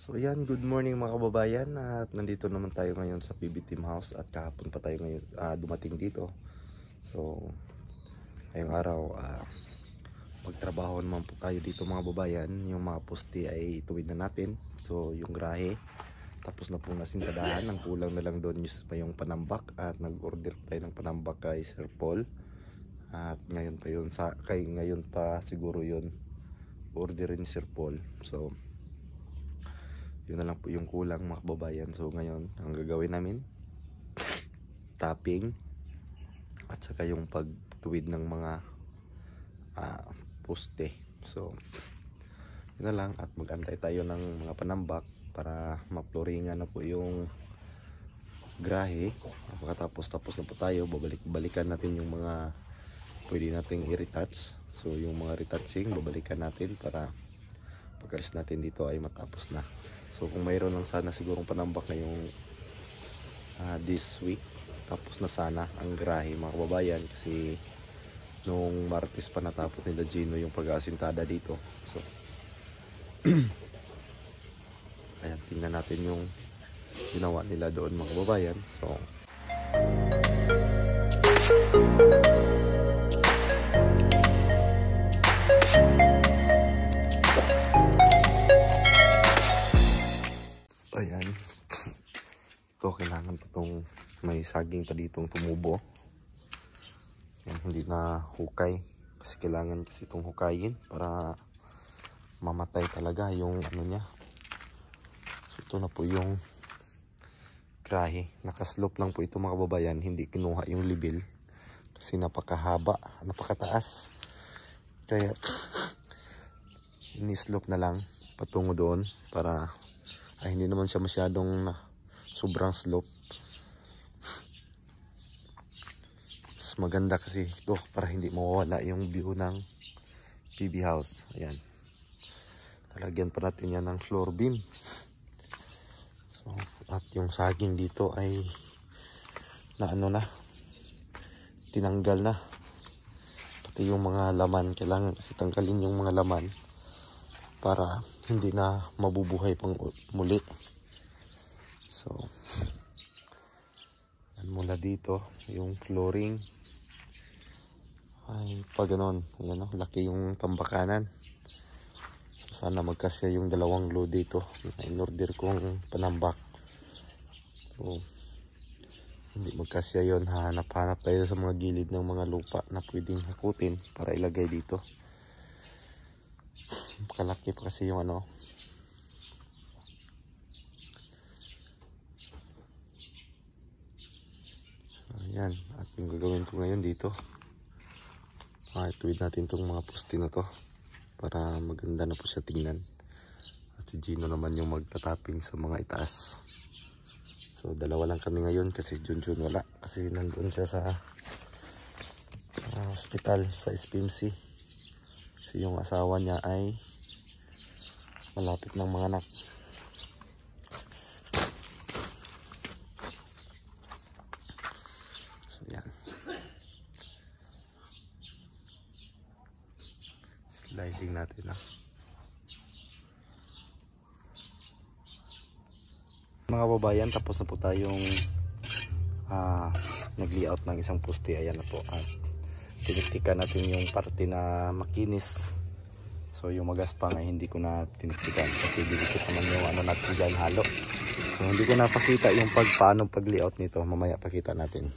So yan, good morning mga kababayan, at nandito naman tayo ngayon sa PB Team House at kahapon pa tayo ngayon dumating dito. So ngayong araw magtrabaho naman po tayo dito mga kababayan. Yung mga poste ay ituwid na natin. So yung grahe tapos na po nasintadahan, ang kulang na lang doon yung panambak, at nag-order tayo ng panambak kay Sir Paul. At ngayon pa yun, ngayon pa siguro yun orderin ni Sir Paul. So yun na lang po yung kulang mga kababayan. So ngayon ang gagawin namin, tapping at saka yung pagtuwid ng mga poste. So yun na lang, at mag-antay tayo ng mga panambak para ma-flooringan na po yung grahe. Tapos na po tayo, balikan natin yung mga pwede nating i-retouch. So yung mga retouching babalikan natin para pag-alis natin dito ay matapos na. So kung mayroon lang sana sigurong panambak ngayong this week, tapos na sana ang grahe mga kababayan, kasi nung Martes pa natapos nila Gino yung pag-aasintada dito. So ayan, tingnan natin yung ginawa nila doon mga kababayan. So ayan, ito kailangan pa itong may saging pa ditong tumubo. Yan, hindi na hukay kasi kailangan kasi itong hukayin para mamatay talaga yung ano niya. So ito na po yung grahe, nakaslope lang po ito mga kababayan, hindi kinuha yung level kasi napakahaba, napakataas, kaya ini-slope na lang patungo doon para hindi naman siya masyadong sobrang slope. Mas maganda kasi ito para hindi mawawala yung view ng PB house. Ayan, talagyan pa natin yan ng floor beam. So, at yung saging dito ay tinanggal na, pati yung mga laman. Kailangan kasi tanggalin yung mga laman para hindi na mabubuhay pang muli. So mula dito yung flooring ay pag ganon, ayan, laki yung tambakanan. So sana magkasya yung dalawang load dito na in-order kong panambak. So hindi magkasya yun, hanap-hanap tayo sa mga gilid ng mga lupa na pwedeng hakutin para ilagay dito. Kalaki pa kasi yung so, ayan, at yung gagawin ko ngayon dito, ituwid natin itong mga poste na to para maganda na po siya tingnan. At si Gino naman yung magtataping sa mga itaas. So dalawa lang kami ngayon kasi Junjun wala, kasi nandun siya sa hospital sa SPMC. Kasi yung asawa niya ay malapit ng mga anak. So yan, sliding natin mga babayan. Tapos na po tayong nag-layout ng isang poste. Ayan na po, at tiniktikan natin yung parte na makinis. So yung magaspang ay hindi ko na tiniktikan kasi dito naman yung natin dyan halo. So hindi ko na pakita yung paano pag-layout nito, mamaya pakita natin.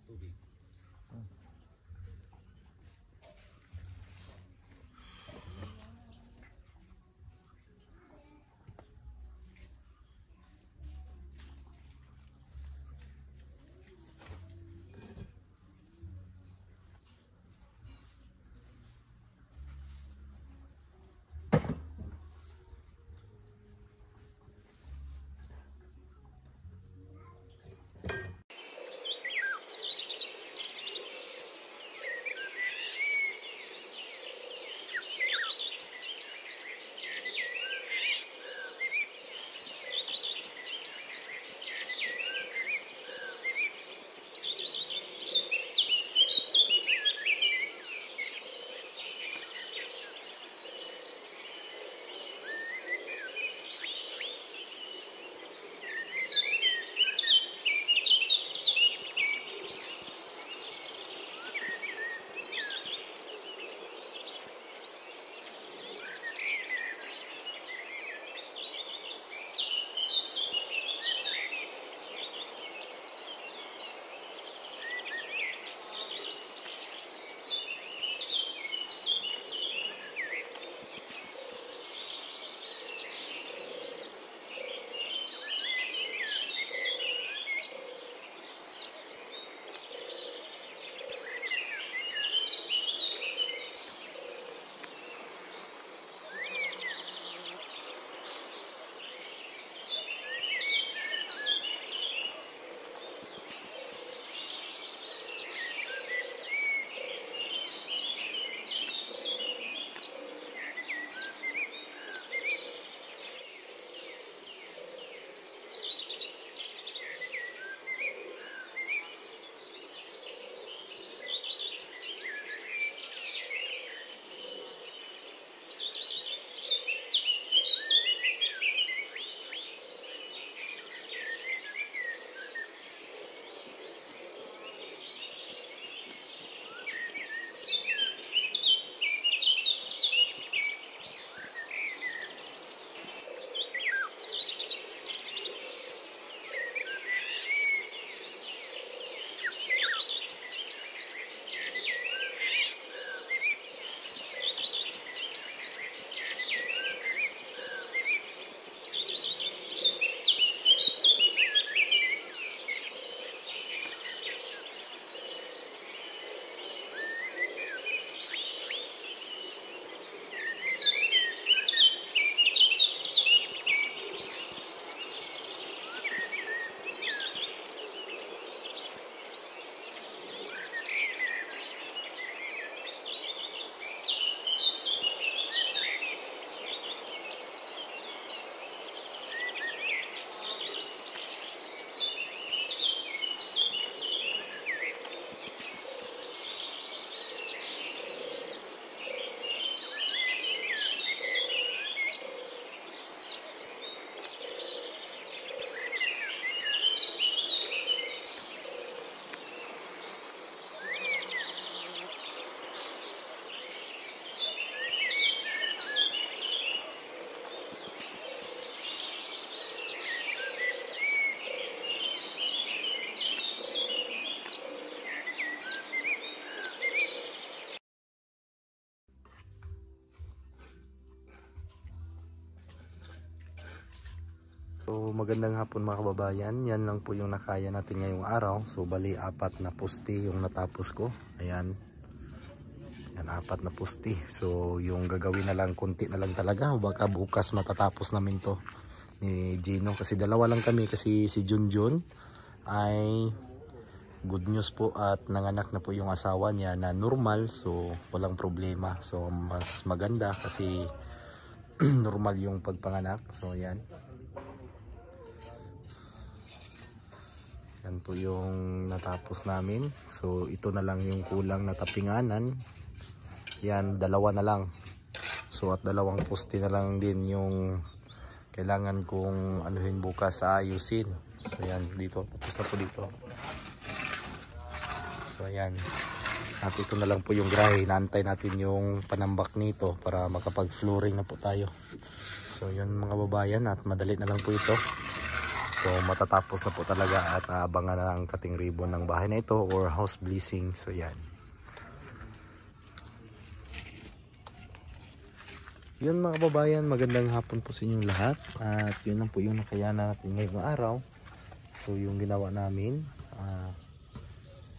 tubig. So magandang hapon mga kababayan, yan lang po yung nakaya natin ngayong araw. So bali 4 na pusti yung natapos ko. Ayan, yan 4 na pusti. So yung gagawin na lang, konti na lang talaga. Baka bukas matatapos namin to ni Gino. Kasi dalawa lang kami, kasi si Junjun ay good news po at nanganak na po yung asawa niya na normal. So walang problema. So mas maganda kasi normal yung pagpanganak. So yan. Yan po yung natapos namin. So ito na lang yung kulang na tapinganan. Yan, 2 na lang. So at 2 poste na lang din yung kailangan kong anuhin bukas sa ayusin. So yan, dito. Tapos na po dito. So yan. At ito na lang po yung grahe. Inaantay natin yung panambak nito para makapag-flooring na po tayo. So yun mga babayan, at madali na lang po ito. So matatapos na po talaga at abangan na ang cutting ribbon ng bahay na ito or house blessing. So yan. Yun mga kababayan, magandang hapon po sa inyong lahat. At yun lang po yung nakayana natin ngayong araw. So yung ginawa namin,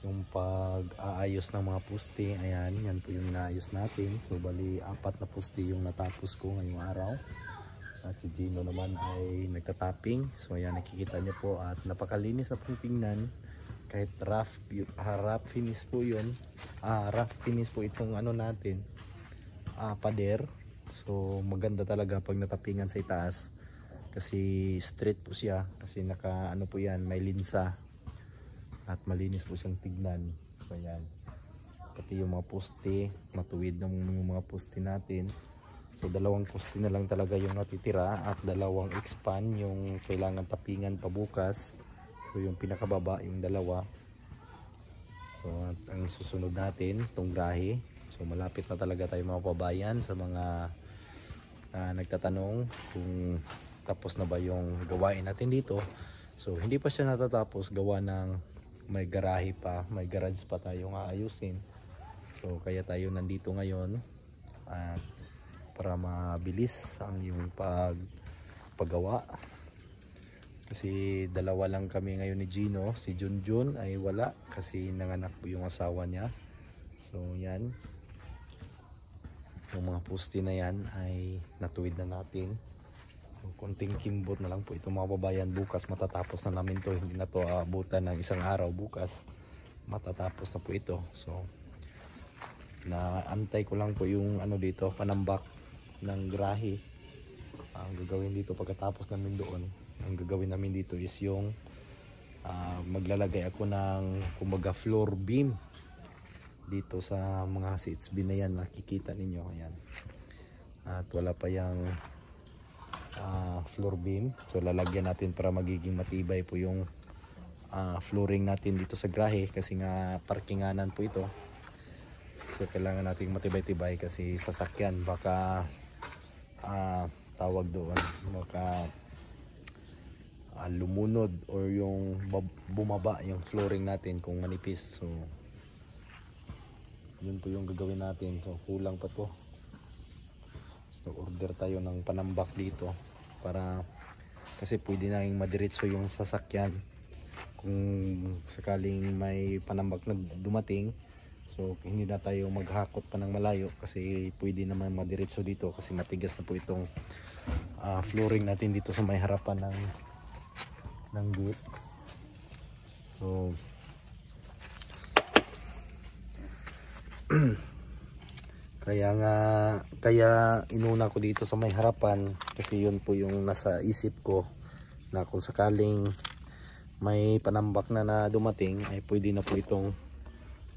yung pag-aayos ng mga poste, ayan, yan po yung inaayos natin. So bali 4 na poste yung natapos ko ngayong araw. At si Gino naman ay nagtatapping. So ayan, nakikita niyo po at napakalinis na pong tingnan. Kahit rough finish po yun. Rough finish po itong ano natin, pader. So maganda talaga pag natapingan sa itaas. Kasi straight po siya. Kasi naka ano po yan, may linsa. At malinis po siyang tignan. So yan. Pati yung mga poste, matuwid ng mga poste natin. So 2 poste na lang talaga yung natitira at 2 expand yung kailangan tapingan pa bukas. So yung pinakababa yung 2. So at ang susunod natin itong grahe. So malapit na talaga tayo mga kababayan sa mga nagtatanong kung tapos na ba yung gawain natin dito. So hindi pa siya natatapos, gawa ng may garahe pa, may garage pa tayong aayusin. So kaya tayo nandito ngayon at para mabilis ang yung paggawa. Kasi 2 lang kami ngayon ni Gino. Si Junjun ay wala kasi nanganak po yung asawa niya. So yan, yung mga poste na yan ay natuwid na natin. Kunting kimbot na lang po ito mga babayan. Bukas matatapos na namin to. Hindi na to abutan ng 1 araw. Bukas matatapos na po ito. So naantay ko lang po yung ano dito, panambak ng grahe. Ang gagawin dito pagkatapos namin doon, ang gagawin namin dito is yung maglalagay ako ng kumbaga floor beam dito sa mga seats bin na yan. Nakikita ninyo ayan. At wala pa yung floor beam. So lalagyan natin para magiging matibay po yung flooring natin dito sa grahe. Kasi nga parkinganan po ito. So kailangan natin matibay-tibay kasi sasakyan baka tawag doon, baka lumunod or yung bumaba yung flooring natin kung manipis. So yun po yung gagawin natin. So kulang pa to. So order tayo ng panambak dito para kasi pwede na yung madiretso yung sasakyan kung sakaling may panambak na dumating. So hindi na tayo maghakot pa ng malayo kasi pwede naman madiretso dito kasi matigas na po itong flooring natin dito sa may harapan ng gate. So kaya inuna ko dito sa may harapan kasi yun po yung nasa isip ko na kung sakaling may panambak na dumating ay pwede na po itong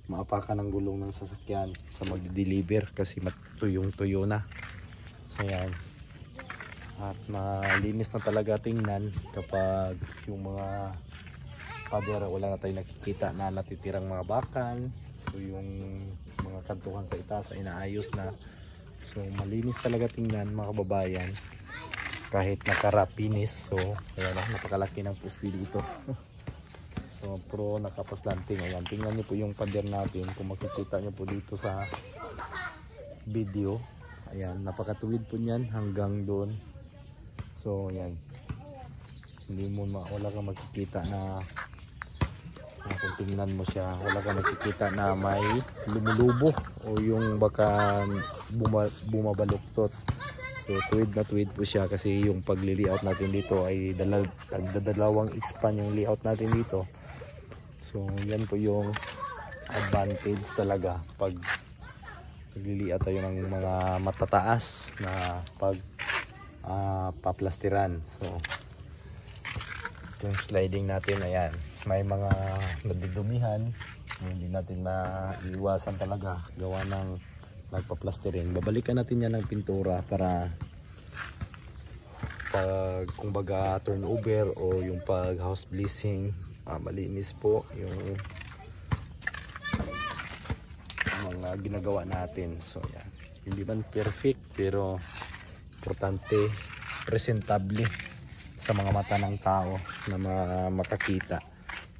maapakan ng gulong ng sasakyan sa mag-deliver kasi tuyong-tuyo na. So yan. At malinis na talaga tingnan kapag yung mga pader wala na tayong nakikita na natitirang mga bakan. So yung mga kantuhan sa itaas ay inaayos na. So malinis talaga tingnan mga kababayan kahit naka-rapinis. So ayan, napakalaki ng poste dito. So pro nakapaslanting. Ayan, tingnan niyo po yung pader natin kung makikita niyo po dito sa video. Ayan, napakatuwid po niyan hanggang doon. So ayan, hindi mo wala kang makikita na kung tingnan mo siya, wala kang makikita na may lumulubo o yung baka bumabaluktot. So tuwid na tuwid po siya kasi yung pagli-layout natin dito ay dalawang expand yung layout natin dito. So yan po yung advantage talaga pag nagliliat tayo ng mga matataas na pag paplastiran. So yung sliding natin, ayan, may mga nadidumihan, hindi natin maiiwasan talaga gawa ng nagpa-plastirin. Babalikan natin yan ng pintura para pag kumbaga turnover o yung pag house blessing, malinis po yung mga ginagawa natin. So yan, hindi man perfect pero importante presentable sa mga mata ng tao na makakita.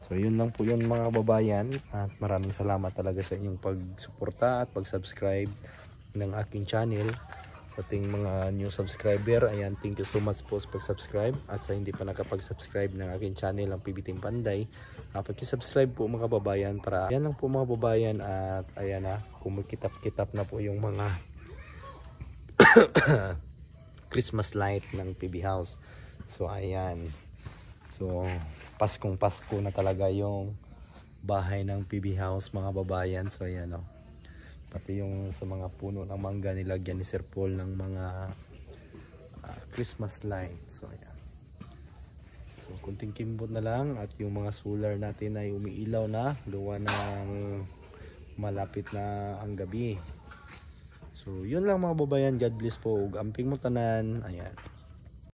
So yun lang po yun mga kababayan, at maraming salamat talaga sa inyong pagsuporta at pag-subscribe ng aking channel. Sa ating mga new subscriber, ayan, thank you so much po sa pag-subscribe, at sa hindi pa nakapag-subscribe ng aking channel ang PB Team Panday, pag-subscribe po mga kababayan, para yan lang po mga kababayan. At ayan na, kumikitap-kitap na po yung mga Christmas light ng PB House. So ayan, so Paskong Pasko na talaga yung bahay ng PB House mga kababayan. So ayan o, pati yung sa mga puno ng mangga nilagyan ni Sir Paul ng mga Christmas light. So ayan, so kunting kimbot na lang, at yung mga solar natin ay umiilaw na, gawa ng malapit na ang gabi. So yun lang mga kababayan, God bless po ug amping mo tanan. Ayan.